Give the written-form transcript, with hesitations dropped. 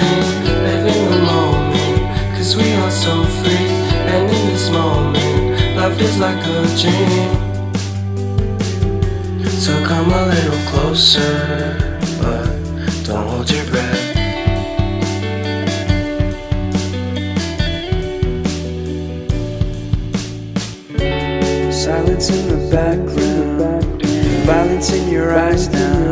dream, living the moment, 'cause we are so free. And in this moment, life is like a dream. So come a little closer, but don't hold your breath. Silence in the background, violence in your eyes now.